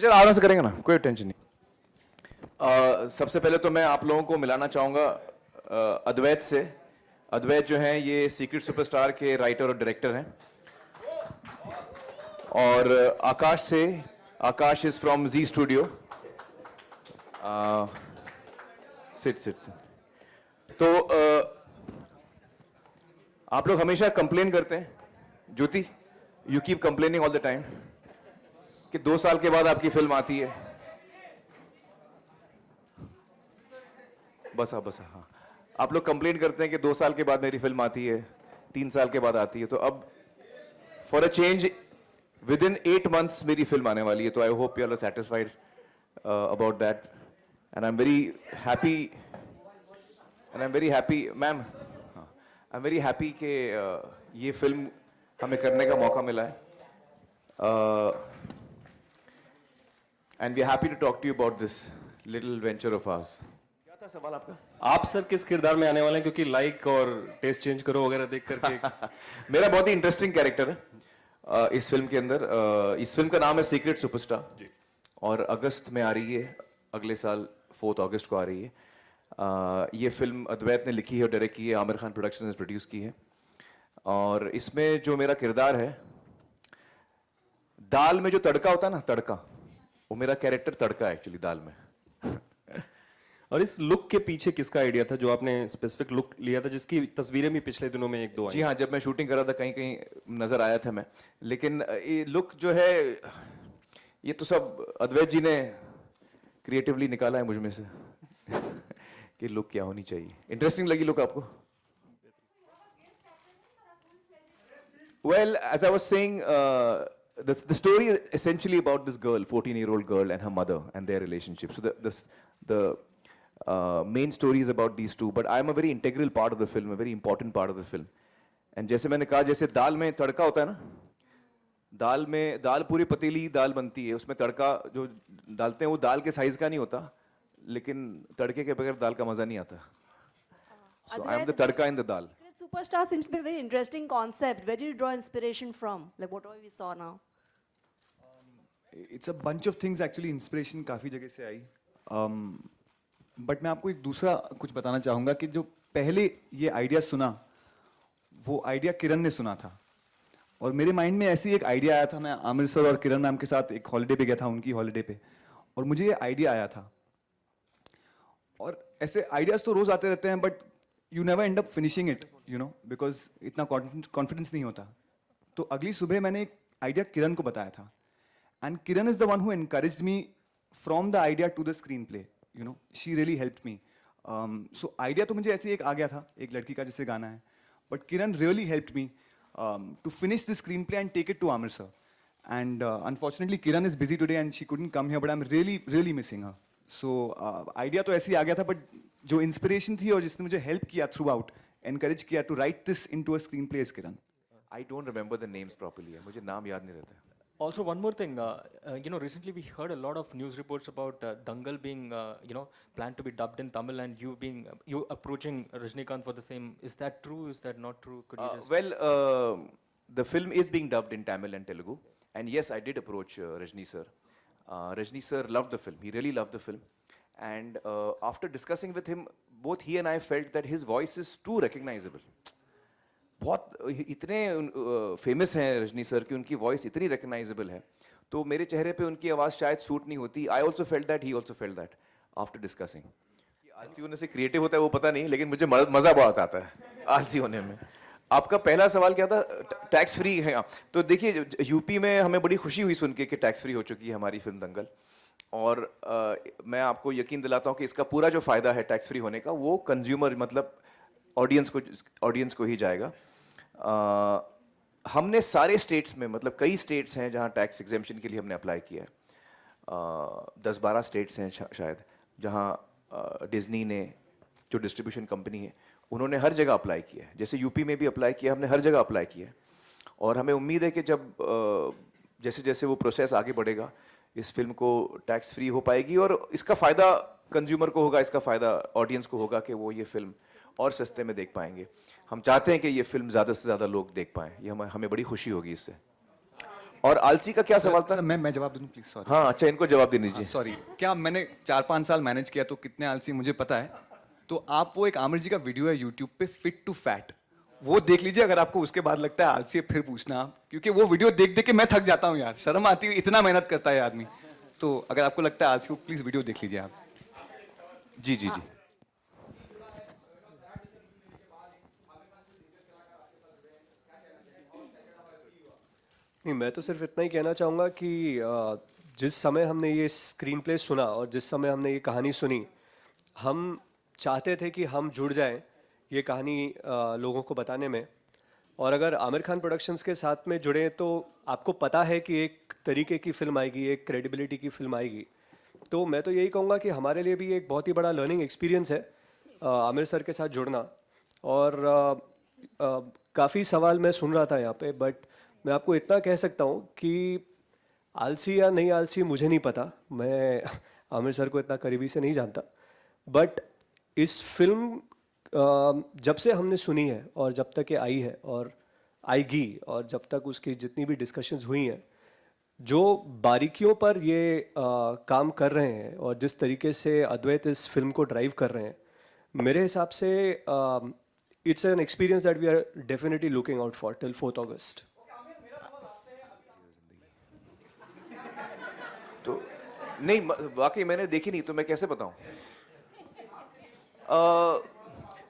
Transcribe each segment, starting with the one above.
Picture आराम से करेंगे ना, कोई टेंशन नहीं। सबसे पहले तो मैं आप लोगों को मिलाना चाहूँगा अद्वैत से। अद्वैत जो हैं ये सीक्रेट सुपरस्टार के राइटर और डायरेक्टर हैं। और आकाश से, Akash is from Zee studio. Sit sit sit. तो आप लोग हमेशा कंप्लेन करते हैं, Jyoti you keep complaining all the time कि 2 साल के बाद आपकी फिल्म आती है। बस हाँ, आप लोग कंप्लेन करते हैं कि 2 साल के बाद मेरी फिल्म आती है, 3 साल के बाद आती है। तो अब for a change within 8 months मेरी फिल्म आने वाली है। तो I hope you are satisfied about that and I am very happy ma'am. I am very happy कि ये फिल्म हमें करने का मौका मिला है and we are happy to talk to you about this little venture of ours. क्या था सवाल आपका? आप सर किस किरदार में आने वाले हैं, क्योंकि लाइक और टेस्ट चेंज करो वगैरह देख करके मेरा बहुत ही इंटरेस्टिंग कैरेक्टर है इस फिल्म के अंदर। इस फिल्म का नाम है सीक्रेट सुपरस्टार और अगस्त में आ रही है, अगले साल 4 अगस्त को आ रही है। ये फिल्म अद्वैत ने लिखी है और डायरेक्ट की है, आमिर खान प्रोडक्शन ने प्रोड्यूस की है। और इसमें जो मेरा किरदार है, दाल में जो तड़का होता है ना, तड़का, वो मेरा कैरेक्टर तड़का है एक्चुअली दाल में। और इस लुक के पीछे किसका आइडिया था, जो आपने स्पेसिफिक लुक लिया था, जिसकी तस्वीरें भी पिछले दिनों में 1-2 आई? जी हाँ, जब मैं शूटिंग कर रहा था कहीं कहीं नजर आया था मैं, लेकिन ये लुक जो है ये तो सब अद्वैत जी ने क्रिएटिवली निकाला है मुझ में से कि लुक क्या होनी चाहिए। इंटरेस्टिंग लगी लुक आपको? Well, as I was saying, the story is essentially about this girl, 14-year-old girl, and her mother and their relationship. So the main story is about these two, but I am a very integral part of the film, a very important part of the film. And जैसे मैंने कहा, जैसे दाल में तड़का होता है ना, दाल पूरी पतीली दाल बनती है, उसमें तड़का जो डालते हैं वो दाल के साइज का नहीं होता, लेकिन तड़के के बगैर दाल का मजा नहीं आता। So I am the tadka in the dal. Superstar seems to be a very interesting concept. Where did you draw inspiration from? Like whatever we saw now. It's a bunch of things actually. Inspiration काफ़ी जगह से आई. But मैं आपको एक दूसरा कुछ बताना चाहूँगा कि जो पहले ये आइडिया सुना, वो आइडिया किरण ने सुना था. और मेरे माइंड में ऐसी एक आइडिया आया था. मैं आमिर सर और किरण मैम के साथ एक हॉलिडे पे गया था, उनकी हॉलिडे पे, और मुझे ये आइडिया आया था. और ऐसे आइडियाज तो रोज आते रहते हैं, but you never and up finishing it, you know, because इतना कॉन्फिडेंस नहीं होता. तो अगली सुबह मैंने एक आइडिया किरण को बताया था, and Kiran is the one who encouraged me from the idea to the screen play. You know, she really helped me. So idea तो मुझे ऐसे एक आ गया था, एक लड़की का जिससे गाना है, but Kiran really helped me to finish the screen play and take it to Aamir sir. And unfortunately Kiran is busy today and she couldn't come here, but I am really missing her. So idea तो ऐसे ही आ गया था, but जो inspiration थी और जिसने मुझे help किया थ्रू आउट, एनकरेज किया to write this into a screen play is Kiran. I don't remember the names properly. मुझे नाम याद नहीं रहता. Also, one more thing, recently we heard a lot of news reports about Dangal being, planned to be dubbed in Tamil, and you approaching Rajnikant for the same. Is that true? Is that not true? Could you just... Well, the film is being dubbed in Tamil and Telugu, and yes, I did approach Rajni sir. Rajni sir loved the film. He really loved the film, and after discussing with him, both he and I felt that his voice is too recognizable. बहुत इतने famous हैं Rajni sir कि उनकी voice इतनी recognisable है, तो मेरे चेहरे पे उनकी आवाज़ शायद सूट नहीं होती. I also felt that, he also felt that after discussing. आलसी होने से क्रिएटिव होता है वो पता नहीं, लेकिन मुझे मज़ा बहुत आता है आलसी होने में. आपका पहला सवाल क्या था? टैक्स फ्री है. तो देखिए, यूपी में हमें बड़ी खुशी हुई सुन के कि टैक्स फ्री हो चुकी है हमारी फिल्म दंगल, और मैं आपको यकीन दिलाता हूँ कि इसका पूरा जो फ़ायदा है टैक्स फ्री होने का, वो कंज्यूमर मतलब ऑडियंस को ही जाएगा. हमने सारे स्टेट्स में, मतलब कई स्टेट्स हैं जहाँ टैक्स एग्जेम्पशन के लिए हमने अप्लाई किया है. 10-12 स्टेट्स हैं शायद जहाँ डिज्नी ने, जो डिस्ट्रीब्यूशन कंपनी है, उन्होंने हर जगह अप्लाई किया है. जैसे यूपी में भी अप्लाई किया, हमने हर जगह अप्लाई किया है. और हमें उम्मीद है कि जब जैसे जैसे वो प्रोसेस आगे बढ़ेगा, इस फिल्म को टैक्स फ्री हो पाएगी, और इसका फ़ायदा कंज्यूमर को होगा, इसका फ़ायदा ऑडियंस को होगा कि वो ये फिल्म और सस्ते में देख पाएंगे. हम चाहते हैं कि ये फिल्म ज़्यादा से ज़्यादा लोग देख पाएँ. ये हमें बड़ी खुशी होगी इससे. और आलसी का क्या सवाल सर था? मैं जवाब दूं प्लीज, सॉरी। हाँ अच्छा, इनको जवाब दे दीजिए। सॉरी, क्या मैंने 4-5 साल मैनेज किया तो कितने आलसी मुझे पता है। तो आप वो एक आमिर जी का वीडियो है यूट्यूब पे, फिट टू फैट, वो देख लीजिए। अगर आपको उसके बाद लगता है आलसी है, फिर पूछना आप, क्योंकि वो वीडियो देख देख के मैं थक जाता हूँ यार, शर्म आती है, इतना मेहनत करता है आदमी। तो अगर आपको लगता है आलसी को, प्लीज वीडियो देख लीजिए आप। जी जी जी। नहीं, मैं तो सिर्फ इतना ही कहना चाहूँगा कि जिस समय हमने ये स्क्रीन प्ले सुना और जिस समय हमने ये कहानी सुनी, हम चाहते थे कि हम जुड़ जाएं ये कहानी लोगों को बताने में। और अगर आमिर खान प्रोडक्शंस के साथ में जुड़े तो आपको पता है कि एक तरीके की फ़िल्म आएगी, एक क्रेडिबिलिटी की फ़िल्म आएगी। तो मैं तो यही कहूँगा कि हमारे लिए भी एक बहुत ही बड़ा लर्निंग एक्सपीरियंस है आमिर सर के साथ जुड़ना। और काफ़ी सवाल मैं सुन रहा था यहाँ पे, बट मैं आपको इतना कह सकता हूँ कि आलसी या नहीं आलसी मुझे नहीं पता, मैं आमिर सर को इतना करीबी से नहीं जानता। बट इस फिल्म जब से हमने सुनी है और जब तक ये आई है और आएगी और जब तक उसकी जितनी भी डिस्कशंस हुई हैं, जो बारीकियों पर ये काम कर रहे हैं और जिस तरीके से अद्वैत इस फिल्म को ड्राइव कर रहे हैं, मेरे हिसाब से it's an experience that we are definitely looking out for till 4th August. तो नहीं, वाकई मैंने देखी नहीं तो मैं कैसे बताऊं।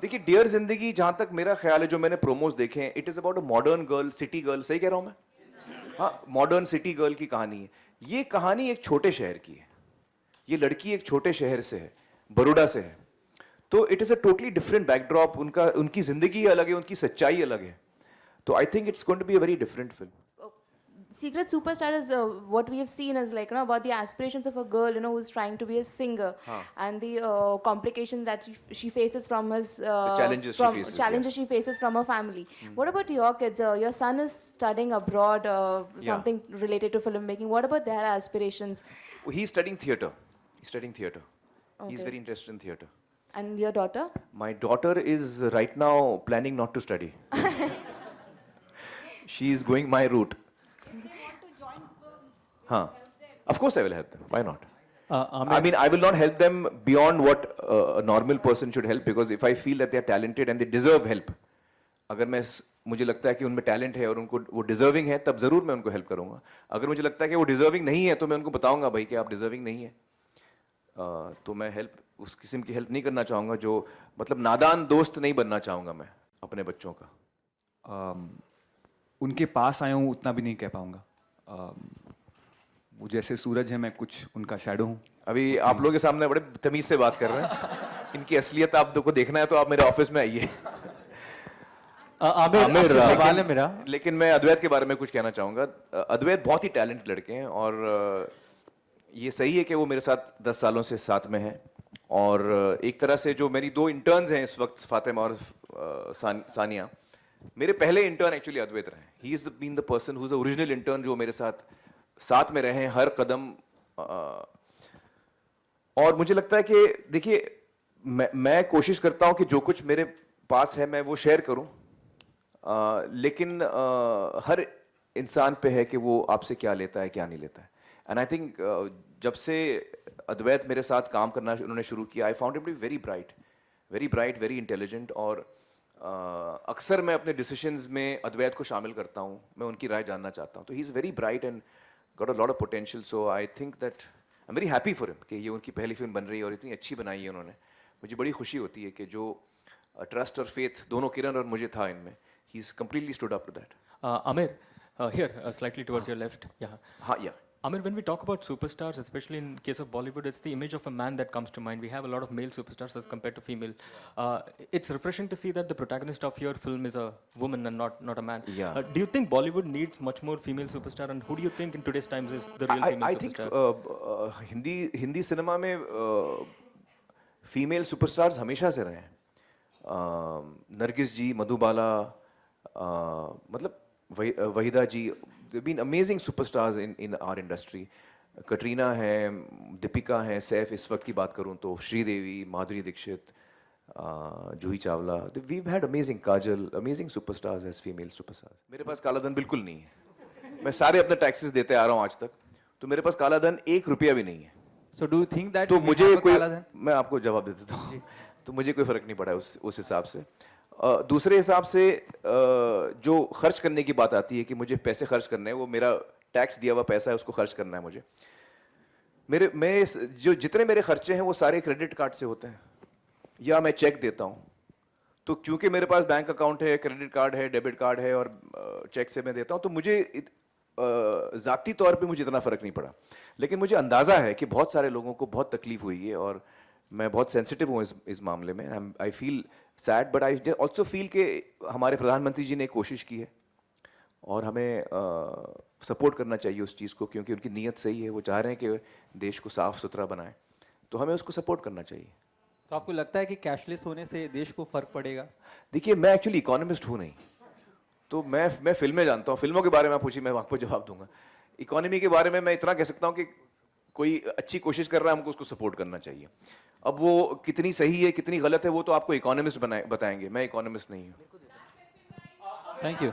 देखिए, डियर जिंदगी, जहां तक मेरा ख्याल है, जो मैंने प्रोमोज देखे हैं, it is about a modern girl, city girl. सही कह रहा हूं मैं? हाँ, मॉडर्न सिटी गर्ल की कहानी है। ये कहानी एक छोटे शहर की है। ये लड़की एक छोटे शहर से है, बड़ौदा से है। तो it is a totally different backdrop. उनकी जिंदगी अलग है, उनकी सच्चाई अलग है। तो I think it's going to be a very different film. Secret Superstar is what we have seen is like, you know, about the aspirations of a girl, you know, who's trying to be a singer, and the complications that she faces from his challenges she faces, challenges she faces from her family. What about your kids? Your son is studying abroad, something related to filmmaking. What about their aspirations? He's studying theatre. He's studying theatre. He's Okay. very interested in theatre. And your daughter? My daughter is right now planning not to study. She is going my route. Huh. Of course I will help them. Why not? I mean, I will not help them beyond what a normal person should help, because if I feel that they are talented and they deserve help, अगर मुझे लगता है कि उनमें talent है और उनको वो डिजर्विंग है, तब जरूर मैं उनको हेल्प करूंगा। अगर मुझे लगता है कि वो डिजर्विंग नहीं है तो मैं उनको बताऊंगा, भाई कि आप डिजर्विंग नहीं है। तो मैं हेल्प, उस किस्म की हेल्प नहीं करना चाहूँगा जो, मतलब नादान दोस्त नहीं बनना चाहूँगा मैं अपने बच्चों का। उनके पास आया हूँ उतना भी नहीं कह पाऊंगा। वो जैसे सूरज है, मैं कुछ उनका शैडो हूँ। अभी आप लोगों के सामने बड़े तमीज से बात कर रहे हैं। इनकी असलियत आप को देखना है तो आप मेरे ऑफिस में आइए। आमिर, सवाल है मेरा। लेकिन मैं अद्वैत के बारे में कुछ कहना चाहूँगा। अद्वैत बहुत ही टैलेंटेड लड़के हैं, और ये सही है कि वो मेरे साथ 10 सालों से साथ में हैं। और एक तरह से जो मेरी 2 इंटर्न्स हैं इस वक्त, फातिमा और सानिया, मेरे पहले इंटर्न एक्चुअली अद्वैत रहे हैं। He is been the person who is the original intern, जो मेरे साथ में रहे हैं हर कदम। और मुझे लगता है कि देखिए, मैं कोशिश करता हूं कि जो कुछ मेरे पास है मैं वो शेयर करूं, लेकिन हर इंसान पे है कि वो आपसे क्या लेता है क्या नहीं लेता है। एंड आई थिंक जब से अद्वैत मेरे साथ काम करना उन्होंने शुरू किया, I found him to be very bright, very intelligent. और अक्सर मैं अपने डिसीजंस में अद्वैत को शामिल करता हूं, मैं उनकी राय जानना चाहता हूं। तो he is very bright and got a lot of potential. So I think that I am very happy for him कि ये उनकी पहली फिल्म बन रही है और इतनी अच्छी बनाई है उन्होंने। मुझे बड़ी खुशी होती है कि जो ट्रस्ट और फेथ दोनों किरण और मुझे था इनमें, he is completely stood up to that. Amir, here, slightly towards your left. Yeah. हाँ, या Amir, when we talk about superstars, especially in case of Bollywood, it's the image of a man that comes to mind. We have a lot of male superstars as compared to female. It's refreshing to see that the protagonist of your film is a woman and not a man. Yeah. Do you think Bollywood needs much more female superstar, and who do you think in today's times is the real female I think superstar? Hindi cinema में female superstars हमेशा से रहे हैं। नरगिस जी, मधुबाला, मतलब Waheeda ji, they been amazing superstars in our industry. Katrina है, दीपिका हैं, सैफ, इस वक्त की बात करूं तो Sridevi, Madhuri Dixit, Juhi Chawla. We had amazing, Kajal, amazing superstars as female superstars. मेरे पास काला धन बिल्कुल नहीं है। मैं सारे अपने टैक्सेस देते आ रहा हूँ आज तक, तो मेरे पास काला धन 1 रुपया भी नहीं है। So do you think that तो we मुझे have a कोई, काला धन? मैं आपको जवाब दे देता हूँ, तो मुझे कोई फर्क नहीं पड़ा है उस हिसाब से। दूसरे हिसाब से जो खर्च करने की बात आती है कि मुझे पैसे खर्च करने हैं, वो मेरा टैक्स दिया हुआ पैसा है, उसको खर्च करना है मुझे। जो जितने मेरे खर्चे हैं वो सारे क्रेडिट कार्ड से होते हैं, या मैं चेक देता हूँ। तो क्योंकि मेरे पास बैंक अकाउंट है, क्रेडिट कार्ड है, डेबिट कार्ड है और चेक से मैं देता हूँ, तो मुझे ज़ाती तौर पे मुझे इतना फ़र्क नहीं पड़ा। लेकिन मुझे अंदाज़ा है कि बहुत सारे लोगों को बहुत तकलीफ हुई है, और मैं बहुत सेंसिटिव हूँ इस मामले में। I feel sad, but I also feel कि हमारे प्रधानमंत्री जी ने कोशिश की है और हमें सपोर्ट करना चाहिए उस चीज़ को, क्योंकि उनकी नीयत सही है, वो चाह रहे हैं कि देश को साफ़ सुथरा बनाएं, तो हमें उसको सपोर्ट करना चाहिए। तो आपको लगता है कि कैशलेस होने से देश को फर्क पड़ेगा? देखिए, मैं एक्चुअली इकोनॉमिस्ट हूँ नहीं, तो मैं फिल्में जानता हूँ, फिल्मों के बारे में पूछिए, मैं आपको जवाब दूंगा। इकोनॉमी के बारे में मैं इतना कह सकता हूँ कि कोई अच्छी कोशिश कर रहा है, हमको उसको सपोर्ट करना चाहिए। अब वो कितनी सही है कितनी गलत है वो तो आपको इकोनॉमिस्ट बताएंगे, मैं इकोनॉमिस्ट नहीं हूँ। Thank you.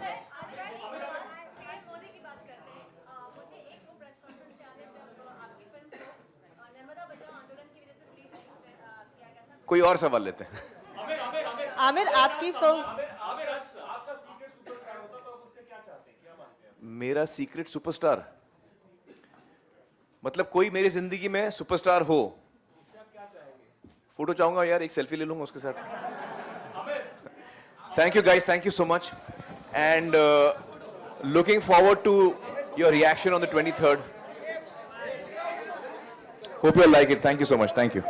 कोई और सवाल लेते हैं। आमिर, आपकी फिल्म, मेरा सीक्रेट सुपरस्टार मतलब कोई मेरी जिंदगी में सुपरस्टार हो। फोटो चाहूंगा यार, एक सेल्फी ले लूंगा उसके साथ। Thank you guys, thank you so much, and looking forward to your reaction on the 23rd। Hope you like it. Thank you so much, thank you.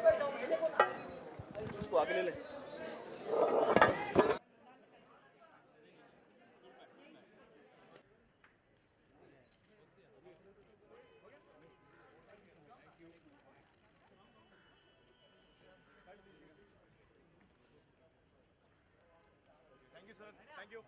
Thank you, sir. Thank you.